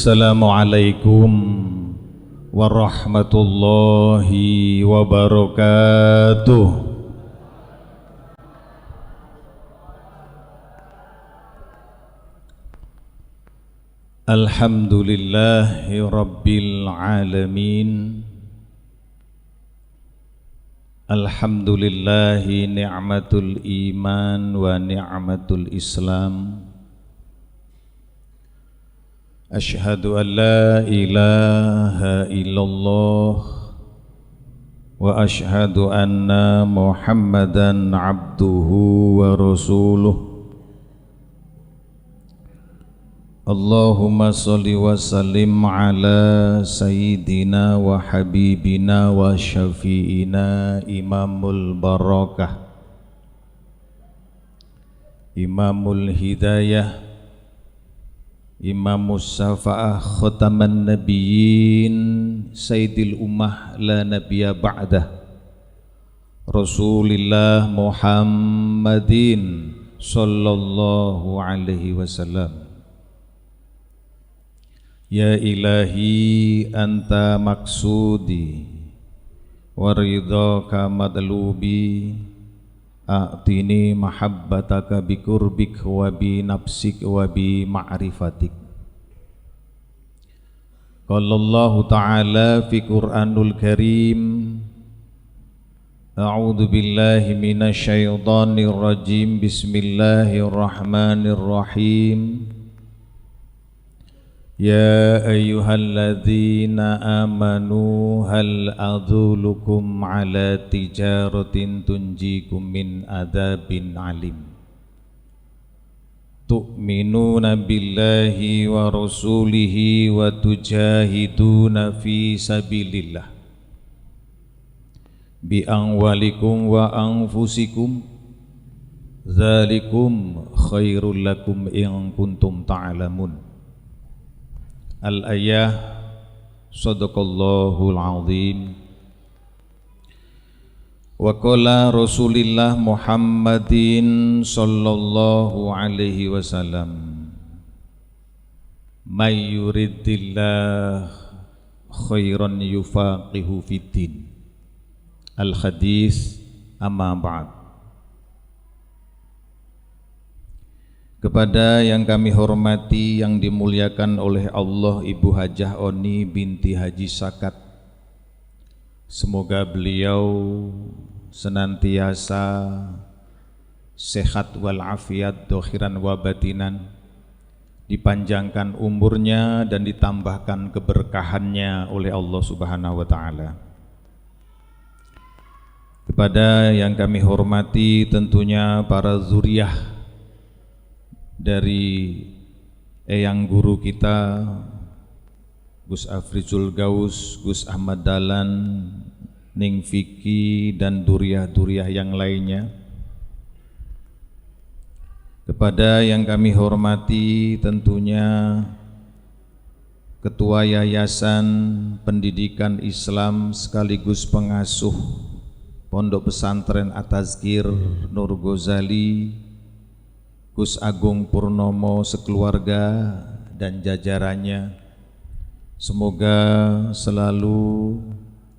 Assalamualaikum warahmatullahi wabarakatuh. Alhamdulillahi rabbil alamin. Alhamdulillahi ni'matul iman wa ni'matul islam. Ashhadu an la ilaha illallah wa ashhadu anna Muhammadan abduhu wa rasuluh. Allahumma salli wa sallim ala sayyidina wa habibina wa syafi'ina imamul barakah, imamul hidayah, Imamus Syafa'ah, Khataman Nabiyyin, Sayyidil Ummah la nabiyya ba'dah, Rasulillah Muhammadin sallallahu alaihi wasallam. Ya ilahi anta maksudi wa ridhaka madlubi, a'tini mahabbataka bikurbik wa bi nafsik wa bi ma'rifatik. Qala Allah Ta'ala fi Qur'anul Karim, a'udzu billahi minasy syaithanir rajim, bismillahirrahmanirrahim. Ya ayyuhalladzina amanu hal adullukum ala tijaratin tunjikum min adzabin alim, tu'minuna billahi wa rasulihi wa tujahiduna fi sabilillah bi amwalikum wa anfusikum, dzalikum khairul lakum in kuntum ta'lamun. Al-ayah. Sadaqallahul azim. Wa qala Rasulillah Muhammadin sallallahu alaihi wasallam, may yuridillah khairan yufaqihu fiddin. Al-hadis. Amma ba'd. Kepada yang kami hormati, yang dimuliakan oleh Allah, Ibu Hajah Oni binti Haji Sakat, semoga beliau senantiasa sehat walafiat dohiran wa batinan, dipanjangkan umurnya dan ditambahkan keberkahannya oleh Allah Subhanahu wa Ta'ala. Kepada yang kami hormati tentunya para zuriyah dari eyang guru kita Gus Afrizul Gaus, Gus Ahmad Dahlan, Ning Fiki, dan duriah-duriah yang lainnya. Kepada yang kami hormati tentunya Ketua Yayasan Pendidikan Islam sekaligus pengasuh Pondok Pesantren At-Tazkir Nur Ghazali, Gus Agung Purnomo sekeluarga dan jajarannya, semoga selalu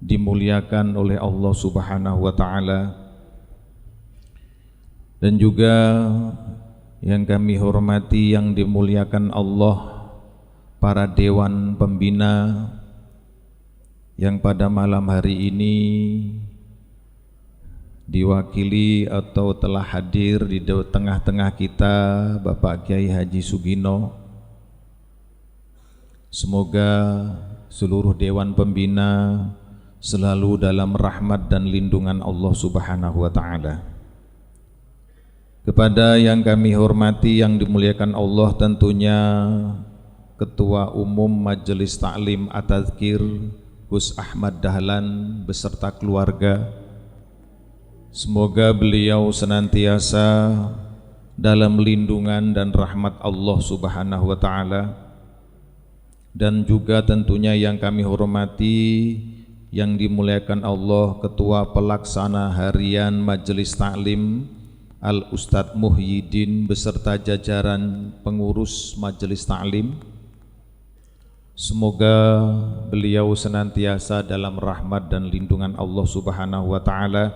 dimuliakan oleh Allah Subhanahu wa Ta'ala. Dan juga yang kami hormati, yang dimuliakan Allah, para dewan pembina yang pada malam hari ini diwakili atau telah hadir di tengah-tengah kita Bapak Kiai Haji Sugino. Semoga seluruh dewan pembina selalu dalam rahmat dan lindungan Allah Subhanahu wa Ta'ala. Kepada yang kami hormati, yang dimuliakan Allah, tentunya Ketua Umum Majelis Ta'lim At-Tazkir Gus Ahmad Dahlan beserta keluarga, semoga beliau senantiasa dalam lindungan dan rahmat Allah Subhanahu wa Ta'ala. Dan juga tentunya yang kami hormati, yang dimuliakan Allah, Ketua Pelaksana Harian Majelis Ta'lim Al-Ustadz Muhyiddin beserta jajaran pengurus Majelis Ta'lim. Semoga beliau senantiasa dalam rahmat dan lindungan Allah Subhanahu wa taala.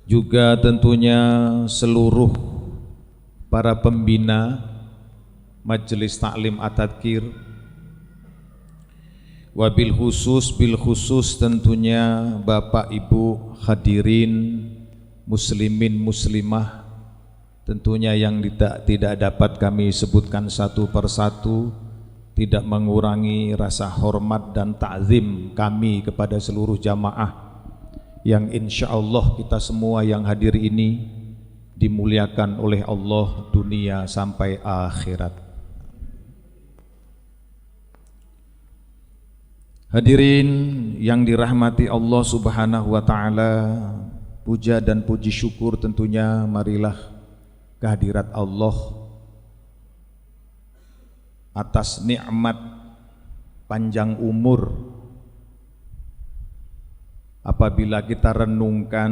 Juga tentunya seluruh para pembina Majelis Taklim At-Tadhkir, wabil khusus tentunya Bapak Ibu hadirin muslimin muslimah, tentunya yang tidak dapat kami sebutkan satu persatu, tidak mengurangi rasa hormat dan ta'zim kami kepada seluruh jamaah yang insyaallah kita semua yang hadir ini dimuliakan oleh Allah dunia sampai akhirat. Hadirin yang dirahmati Allah Subhanahu wa taala, puja dan puji syukur tentunya marilah kehadirat Allah atas nikmat panjang umur. Apabila kita renungkan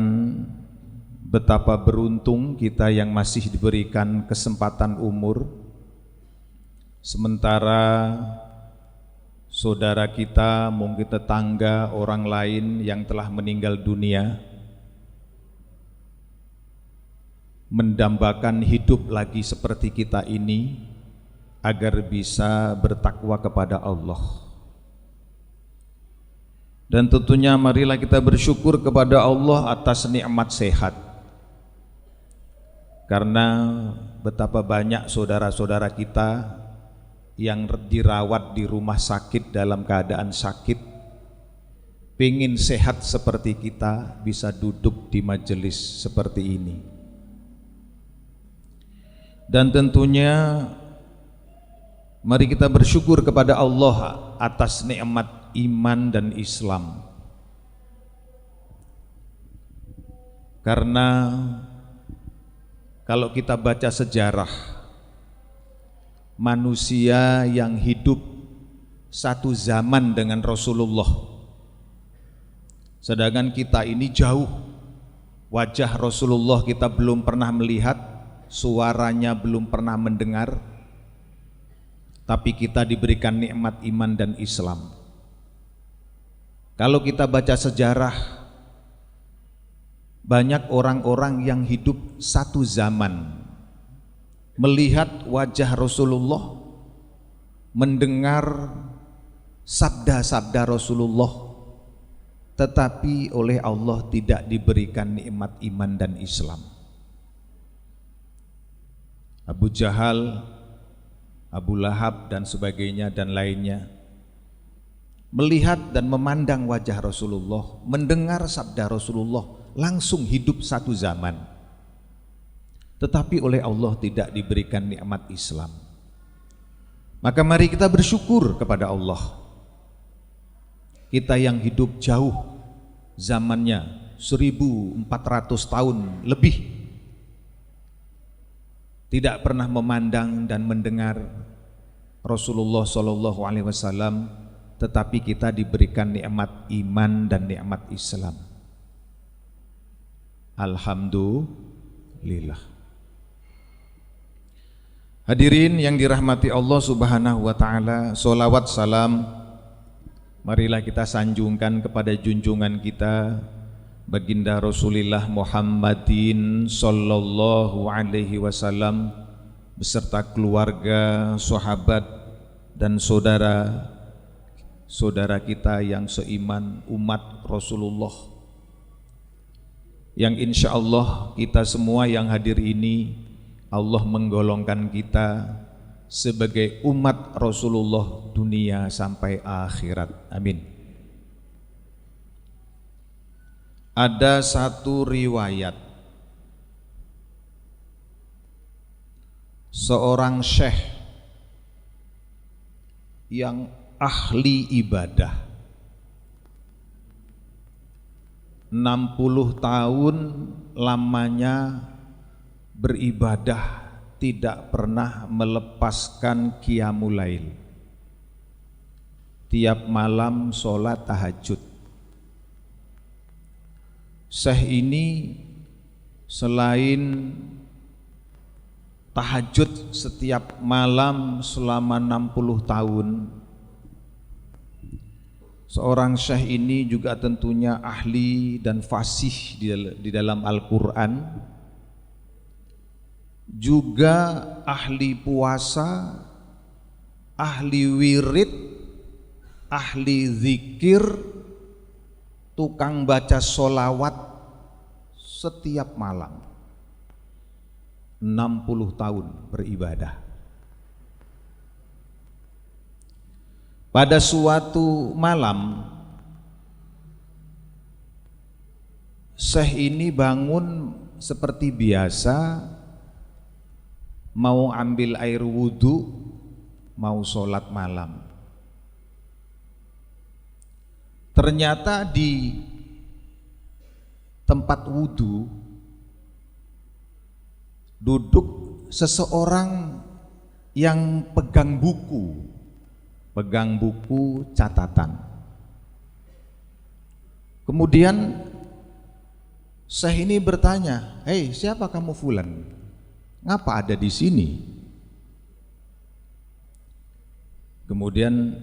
betapa beruntung kita yang masih diberikan kesempatan umur, sementara saudara kita, mungkin tetangga, orang lain yang telah meninggal dunia mendambakan hidup lagi seperti kita ini agar bisa bertakwa kepada Allah. Dan tentunya marilah kita bersyukur kepada Allah atas nikmat sehat, karena betapa banyak saudara-saudara kita yang dirawat di rumah sakit dalam keadaan sakit, pengin sehat seperti kita, bisa duduk di majelis seperti ini. Dan tentunya mari kita bersyukur kepada Allah atas nikmat iman dan Islam, karena kalau kita baca sejarah manusia yang hidup satu zaman dengan Rasulullah, sedangkan kita ini jauh, wajah Rasulullah kita belum pernah melihat, suaranya belum pernah mendengar, tapi kita diberikan nikmat iman dan Islam. Kalau kita baca sejarah, banyak orang-orang yang hidup satu zaman, melihat wajah Rasulullah, mendengar sabda-sabda Rasulullah, tetapi oleh Allah tidak diberikan nikmat iman dan Islam. Abu Jahal, Abu Lahab dan sebagainya dan lainnya melihat dan memandang wajah Rasulullah, mendengar sabda Rasulullah, langsung hidup satu zaman, tetapi oleh Allah tidak diberikan nikmat Islam. Maka mari kita bersyukur kepada Allah. Kita yang hidup jauh zamannya 1400 tahun lebih, tidak pernah memandang dan mendengar Rasulullah SAW, tetapi kita diberikan nikmat iman dan nikmat Islam. Alhamdulillah. Hadirin yang dirahmati Allah Subhanahu wa taala, sholawat salam marilah kita sanjungkan kepada junjungan kita Baginda Rasulullah Muhammadin sallallahu alaihi wasallam beserta keluarga, sahabat dan saudara kita yang seiman, umat Rasulullah, yang insya Allah kita semua yang hadir ini Allah menggolongkan kita sebagai umat Rasulullah dunia sampai akhirat. Amin. Ada satu riwayat, seorang syekh yang ahli ibadah, 60 tahun lamanya beribadah, tidak pernah melepaskan qiyamul lail, tiap malam sholat tahajud. Syekh ini selain tahajud setiap malam selama 60 tahun, Seorang syekh ini juga tentunya ahli dan fasih di dalam Al-Quran, juga ahli puasa, ahli wirid, ahli zikir, tukang baca sholawat setiap malam. 60 tahun beribadah. Pada suatu malam, syekh ini bangun seperti biasa, mau ambil air wudhu, mau sholat malam. Ternyata di tempat wudhu duduk seseorang yang pegang buku catatan. Kemudian syekh ini bertanya, "Hei, siapa kamu fulan? Ngapa ada di sini?" Kemudian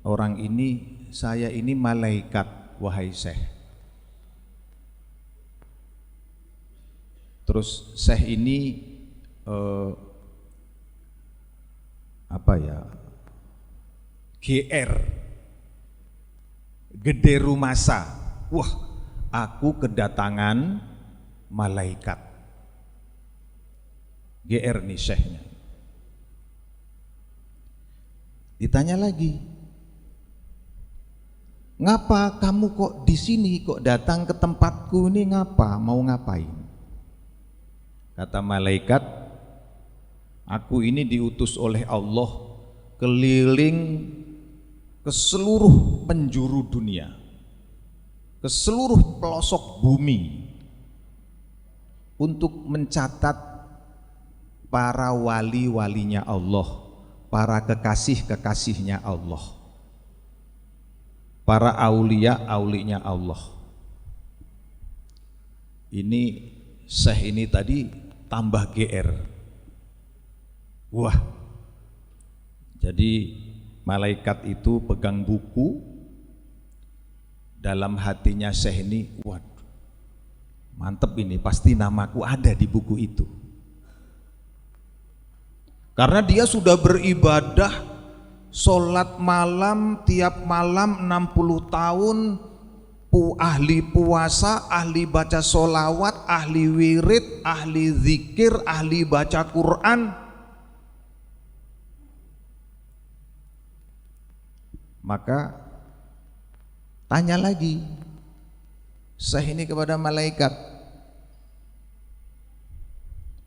orang ini, "Saya ini malaikat, wahai syekh." Terus syekh ini GR, gede rumasa. Wah, aku kedatangan malaikat. GR nih syekhnya. Ditanya lagi, "Ngapa kamu kok di sini, kok datang ke tempatku ini, ngapa? Mau ngapain?" Kata malaikat, "Aku ini diutus oleh Allah keliling ke seluruh penjuru dunia, ke seluruh pelosok bumi, untuk mencatat para wali-walinya Allah, para kekasih-kekasihnya Allah, para aulia-aulinya Allah." Ini syekh ini tadi tambah GR. Wah, jadi malaikat itu pegang buku, dalam hatinya syekh ini, waduh, mantep ini, pasti namaku ada di buku itu. Karena dia sudah beribadah sholat malam tiap malam 60 tahun, ahli puasa, ahli baca sholawat, ahli wirid, ahli zikir, ahli baca Quran. Maka tanya lagi syekh ini kepada malaikat,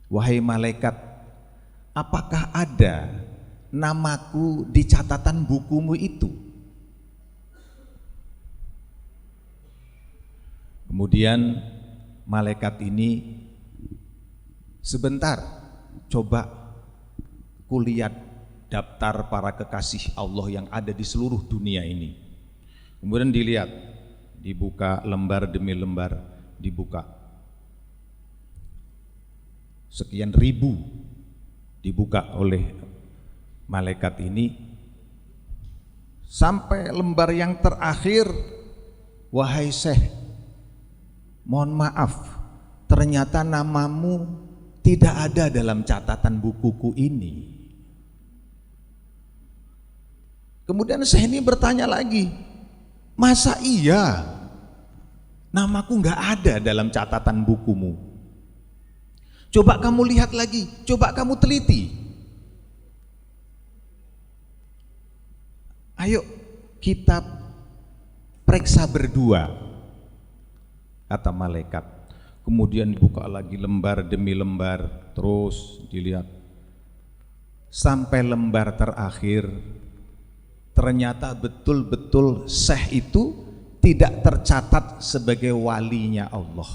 "Wahai malaikat, apakah ada namaku di catatan bukumu itu?" Kemudian malaikat ini, "Sebentar, coba kulihat daftar para kekasih Allah yang ada di seluruh dunia ini." Kemudian dilihat, dibuka lembar demi lembar, dibuka sekian ribu, dibuka oleh malaikat ini sampai lembar yang terakhir, "Wahai syekh, mohon maaf, ternyata namamu tidak ada dalam catatan bukuku ini." Kemudian syekh ini bertanya lagi, "Masa iya namaku nggak ada dalam catatan bukumu? Coba kamu lihat lagi, coba kamu teliti. Ayo kita periksa berdua," kata malaikat. Kemudian dibuka lagi lembar demi lembar, terus dilihat sampai lembar terakhir. Ternyata betul-betul syekh itu tidak tercatat sebagai walinya Allah.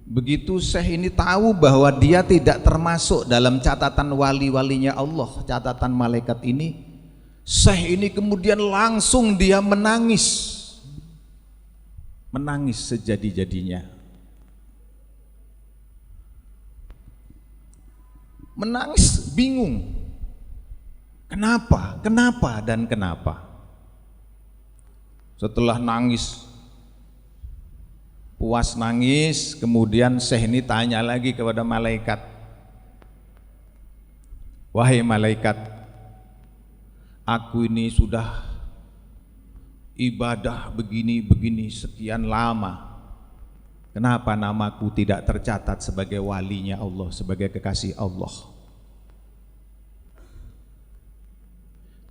Begitu syekh ini tahu bahwa dia tidak termasuk dalam catatan wali-walinya Allah, catatan malaikat ini, syekh ini kemudian langsung dia menangis sejadi-jadinya, menangis bingung. Kenapa? Kenapa dan kenapa? Setelah nangis, puas nangis, kemudian Syekh ini tanya lagi kepada malaikat, wahai malaikat, aku ini sudah ibadah begini-begini sekian lama, kenapa namaku tidak tercatat sebagai walinya Allah, sebagai kekasih Allah?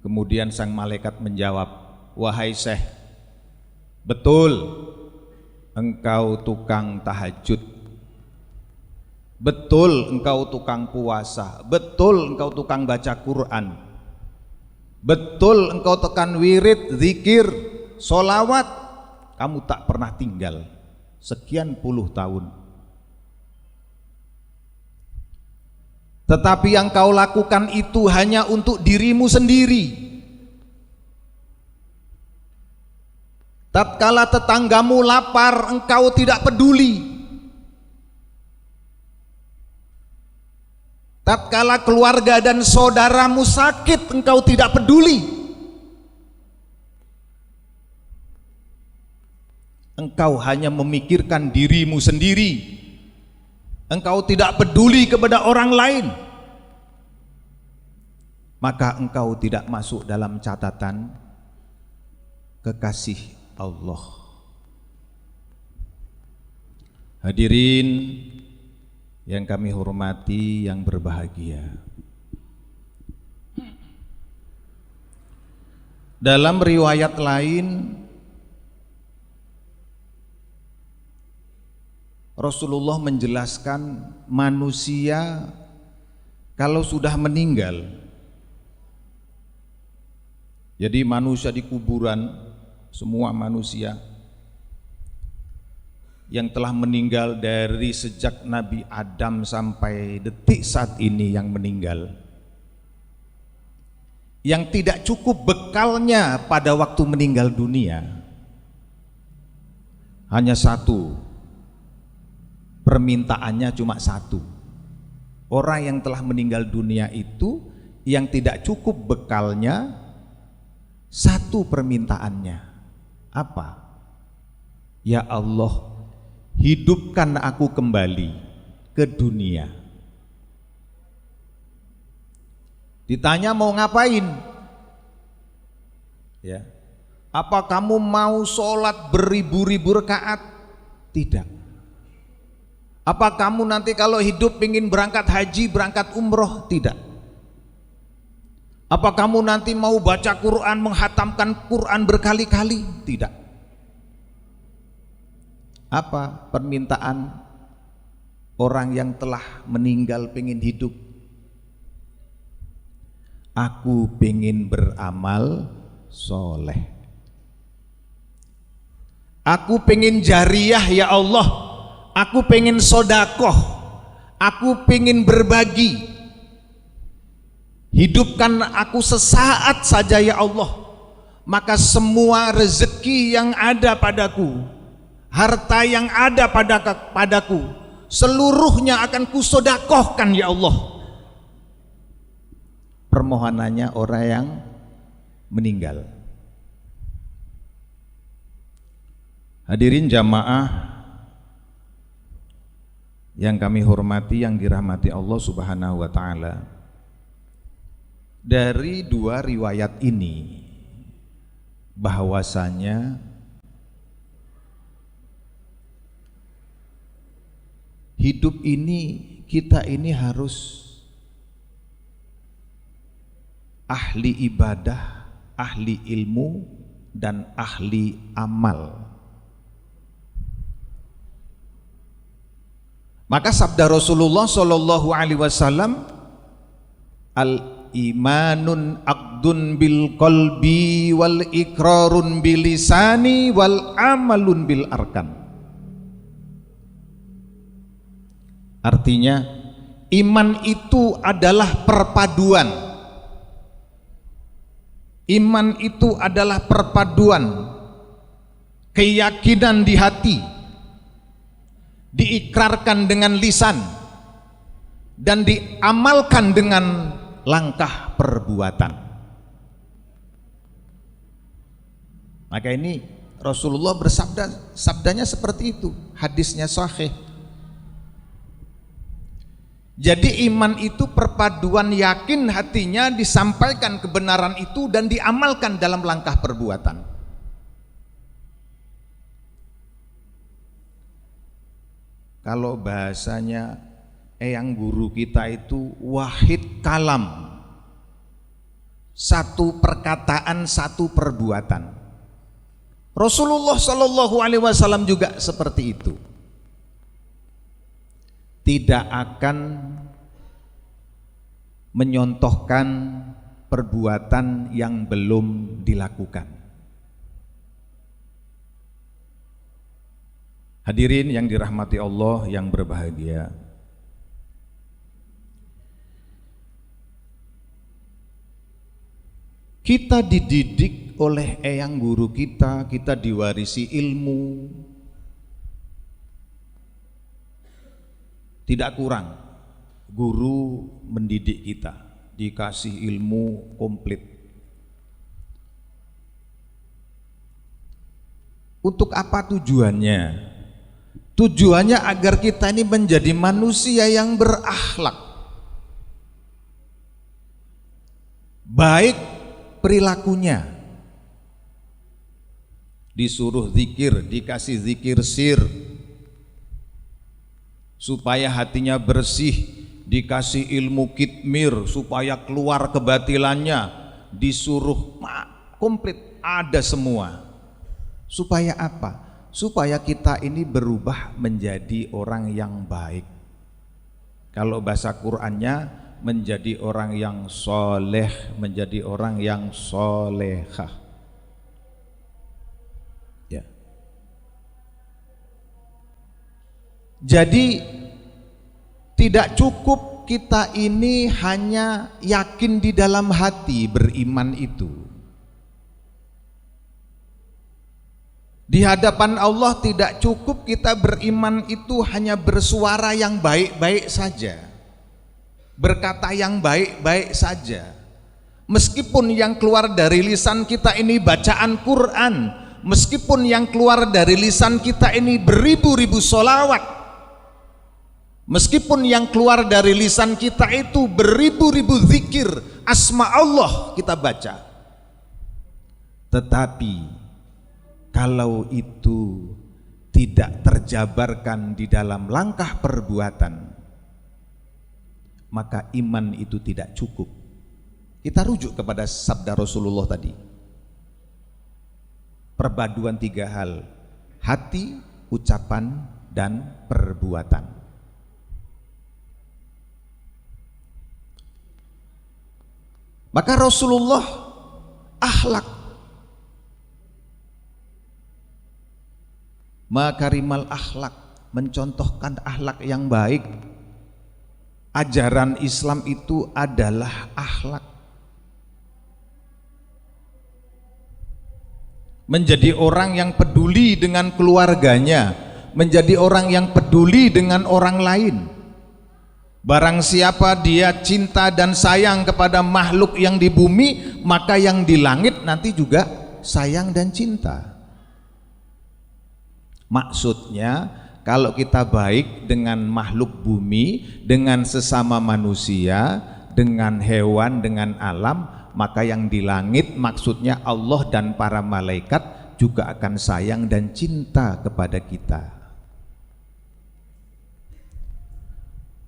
Kemudian sang malaikat menjawab, wahai Syekh, betul engkau tukang tahajud, betul engkau tukang puasa, betul engkau tukang baca Quran, betul engkau tekan wirid, zikir, solawat, kamu tak pernah tinggal sekian puluh tahun. Tetapi yang kau lakukan itu hanya untuk dirimu sendiri. Tatkala tetanggamu lapar, engkau tidak peduli. Tatkala keluarga dan saudaramu sakit, engkau tidak peduli. Engkau hanya memikirkan dirimu sendiri. Engkau tidak peduli kepada orang lain. Maka engkau tidak masuk dalam catatan kekasih Allah. Hadirin yang kami hormati, yang berbahagia, dalam riwayat lain Rasulullah menjelaskan manusia kalau sudah meninggal, jadi manusia di kuburan, semua manusia yang telah meninggal dari sejak Nabi Adam sampai detik saat ini yang meninggal, yang tidak cukup bekalnya pada waktu meninggal dunia hanya satu, permintaannya cuma satu. Orang yang telah meninggal dunia itu yang tidak cukup bekalnya, satu permintaannya. Apa? Ya Allah, hidupkan aku kembali ke dunia. Ditanya mau ngapain? Ya. Apa kamu mau sholat beribu-ribu rakaat? Tidak. Apa kamu nanti kalau hidup ingin berangkat haji, berangkat umroh? Tidak. Apa kamu nanti mau baca Quran, menghatamkan Quran berkali-kali? Tidak. Apa permintaan orang yang telah meninggal pengen hidup? Aku pengen beramal soleh. Aku pengen jariah ya Allah. Aku pengen sodakoh, aku pengen berbagi. Hidupkan aku sesaat saja ya Allah, maka semua rezeki yang ada padaku, harta yang ada padaku, seluruhnya akan kusodakohkan ya Allah. Permohonannya orang yang meninggal. Hadirin jamaah yang kami hormati, yang dirahmati Allah Subhanahu wa ta'ala, dari dua riwayat ini bahwasanya hidup ini, kita ini harus ahli ibadah, ahli ilmu, dan ahli amal. Maka sabda Rasulullah Shallallahu Alaihi Wasallam, al-imanun aqdun bil qalbi wal iqrarun bil lisani wal amalun bil arkan. Artinya, iman itu adalah perpaduan. Iman itu adalah perpaduan keyakinan di hati, diikrarkan dengan lisan dan diamalkan dengan langkah perbuatan. Maka ini Rasulullah bersabda, sabdanya seperti itu, hadisnya sahih. Jadi iman itu perpaduan yakin hatinya, disampaikan kebenaran itu dan diamalkan dalam langkah perbuatan. Kalau bahasanya eyang guru kita itu wahid kalam, satu perkataan satu perbuatan. Rasulullah Shallallahu Alaihi Wasallam juga seperti itu. Tidak akan menyontohkan perbuatan yang belum dilakukan. Hadirin yang dirahmati Allah yang berbahagia, kita dididik oleh eyang guru kita, kita diwarisi ilmu. Tidak kurang, guru mendidik kita, dikasih ilmu komplit. Untuk apa tujuannya? Tujuannya agar kita ini menjadi manusia yang berakhlak, baik perilakunya. Disuruh zikir, dikasih zikir sir, supaya hatinya bersih, dikasih ilmu kitmir supaya keluar kebatilannya, disuruh komplit, ada semua. Supaya apa? Supaya kita ini berubah menjadi orang yang baik. Kalau bahasa Qur'annya, menjadi orang yang soleh, menjadi orang yang solehah. Ya. Jadi tidak cukup kita ini hanya yakin di dalam hati beriman itu. Di hadapan Allah tidak cukup kita beriman itu hanya bersuara yang baik-baik saja, berkata yang baik-baik saja. Meskipun yang keluar dari lisan kita ini bacaan Quran, meskipun yang keluar dari lisan kita ini beribu-ribu sholawat, meskipun yang keluar dari lisan kita itu beribu-ribu zikir asma Allah kita baca, tetapi kalau itu tidak terjabarkan di dalam langkah perbuatan, maka iman itu tidak cukup. Kita rujuk kepada sabda Rasulullah tadi, perpaduan tiga hal: hati, ucapan, dan perbuatan. Maka Rasulullah akhlak, makarimal akhlak, mencontohkan akhlak yang baik. Ajaran Islam itu adalah akhlak. Menjadi orang yang peduli dengan keluarganya, menjadi orang yang peduli dengan orang lain. Barang siapa dia cinta dan sayang kepada makhluk yang di bumi, maka yang di langit nanti juga sayang dan cinta. Maksudnya, kalau kita baik dengan makhluk bumi, dengan sesama manusia, dengan hewan, dengan alam, maka yang di langit, maksudnya Allah dan para malaikat juga akan sayang dan cinta kepada kita.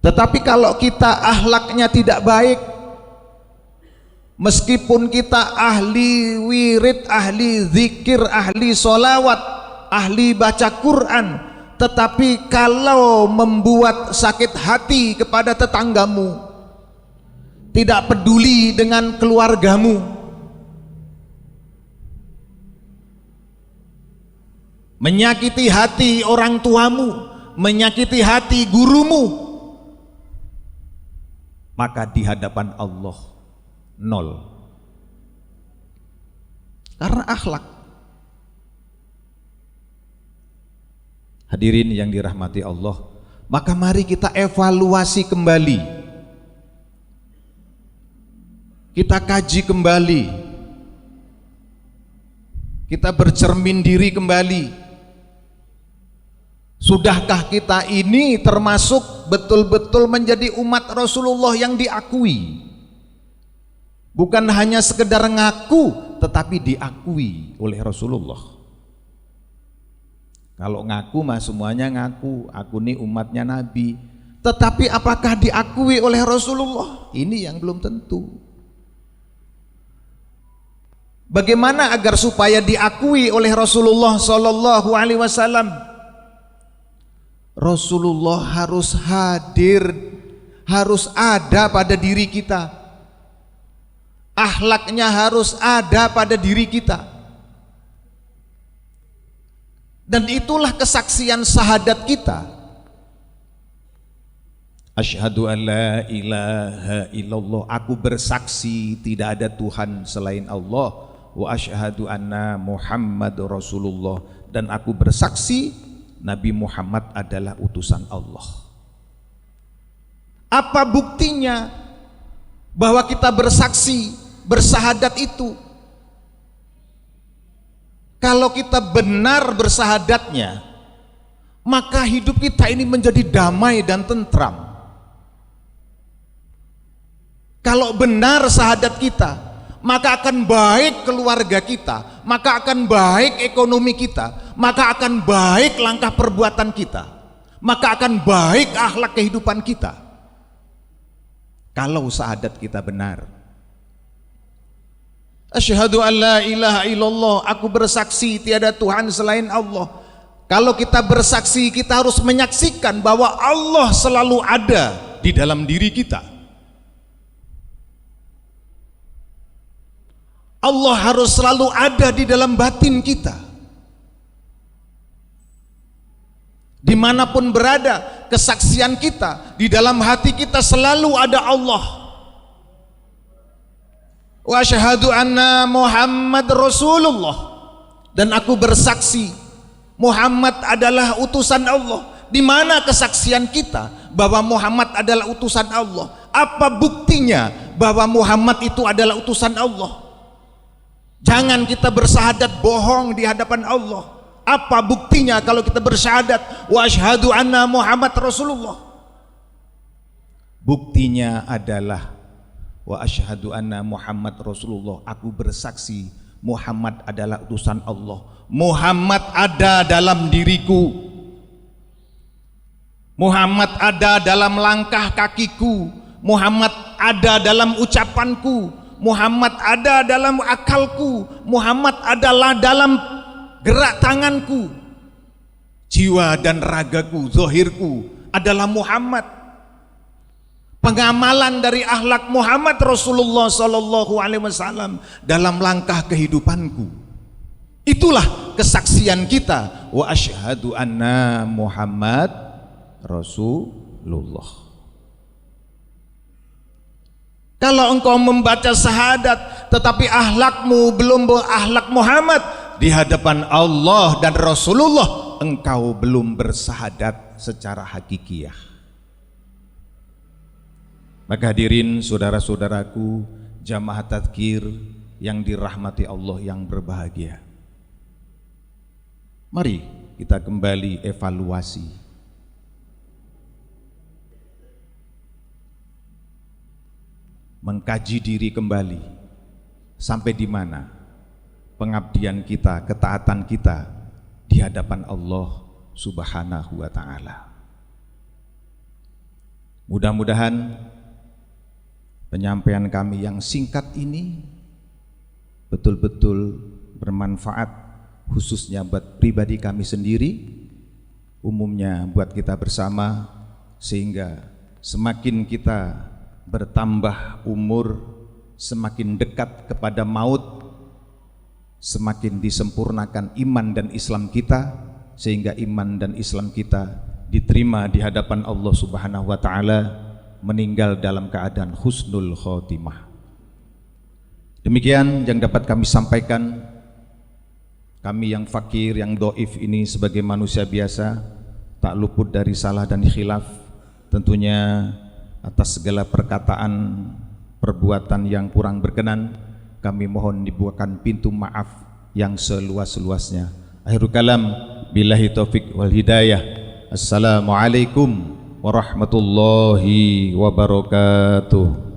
Tetapi kalau kita akhlaknya tidak baik, meskipun kita ahli wirid, ahli zikir, ahli sholawat, ahli baca Quran, tetapi kalau membuat sakit hati kepada tetanggamu, tidak peduli dengan keluargamu, menyakiti hati orang tuamu, menyakiti hati gurumu, maka di hadapan Allah nol. Karena akhlak. Hadirin yang dirahmati Allah, maka mari kita evaluasi kembali, kita kaji kembali Kita bercermin diri kembali. Sudahkah kita ini termasuk betul-betul menjadi umat Rasulullah yang diakui? Bukan hanya sekedar ngaku, tetapi diakui oleh Rasulullah. Kalau ngaku mah semuanya ngaku, aku nih umatnya Nabi. Tetapi apakah diakui oleh Rasulullah? Ini yang belum tentu. Bagaimana agar supaya diakui oleh Rasulullah Sallallahu Alaihi Wasallam? Rasulullah harus hadir, harus ada pada diri kita. Akhlaknya harus ada pada diri kita. Dan itulah kesaksian syahadat kita. Asyhadu an la ilaha illallah, aku bersaksi tidak ada Tuhan selain Allah, wa asyhadu anna Muhammad Rasulullah, dan aku bersaksi Nabi Muhammad adalah utusan Allah. Apa buktinya bahwa kita bersaksi, bersahadat itu? Kalau kita benar bersahadatnya, maka hidup kita ini menjadi damai dan tentram. Kalau benar sahadat kita, maka akan baik keluarga kita, maka akan baik ekonomi kita, maka akan baik langkah perbuatan kita, maka akan baik akhlak kehidupan kita. Kalau sahadat kita benar. Asyhadu an la ilaha illallah, aku bersaksi tiada Tuhan selain Allah. Kalau kita bersaksi, kita harus menyaksikan bahwa Allah selalu ada di dalam diri kita. Allah harus selalu ada di dalam batin kita. Dimanapun berada, kesaksian kita, di dalam hati kita selalu ada Allah. Wa asyhadu anna Muhammad Rasulullah, dan aku bersaksi Muhammad adalah utusan Allah. Di mana kesaksian kita bahwa Muhammad adalah utusan Allah? Apa buktinya bahwa Muhammad itu adalah utusan Allah? Jangan kita bersahadat bohong di hadapan Allah. Apa buktinya kalau kita bersyahadat wa asyhadu anna Muhammad Rasulullah? Buktinya adalah wa asyhadu anna Muhammad Rasulullah, aku bersaksi Muhammad adalah utusan Allah. Muhammad ada dalam diriku, Muhammad ada dalam langkah kakiku, Muhammad ada dalam ucapanku, Muhammad ada dalam akalku, Muhammad adalah dalam gerak tanganku, jiwa dan ragaku, zahirku adalah Muhammad. Pengamalan dari akhlak Muhammad Rasulullah Sallallahu Alaihi Wasallam dalam langkah kehidupanku, itulah kesaksian kita. Wa asyhadu anna Muhammad Rasulullah. Kalau engkau membaca syahadat tetapi akhlakmu belum akhlak Muhammad di hadapan Allah dan Rasulullah, engkau belum bersahadat secara hakikiyah. Maka hadirin saudara-saudaraku, jamaah tadzkir yang dirahmati Allah yang berbahagia, mari kita kembali evaluasi. Mengkaji diri kembali, sampai di mana pengabdian kita, ketaatan kita di hadapan Allah Subhanahu wa Ta'ala. Mudah-mudahan penyampaian kami yang singkat ini betul-betul bermanfaat, khususnya buat pribadi kami sendiri, umumnya buat kita bersama, sehingga semakin kita bertambah umur, semakin dekat kepada maut, semakin disempurnakan iman dan Islam kita, sehingga iman dan Islam kita diterima di hadapan Allah Subhanahu wa Ta'ala, meninggal dalam keadaan husnul khotimah. Demikian yang dapat kami sampaikan. Kami yang fakir, yang doif ini sebagai manusia biasa, tak luput dari salah dan khilaf. Tentunya atas segala perkataan, perbuatan yang kurang berkenan, kami mohon dibukakan pintu maaf yang seluas-luasnya. Akhirul kalam, billahi taufik wal hidayah. Assalamualaikum warahmatullahi wabarakatuh.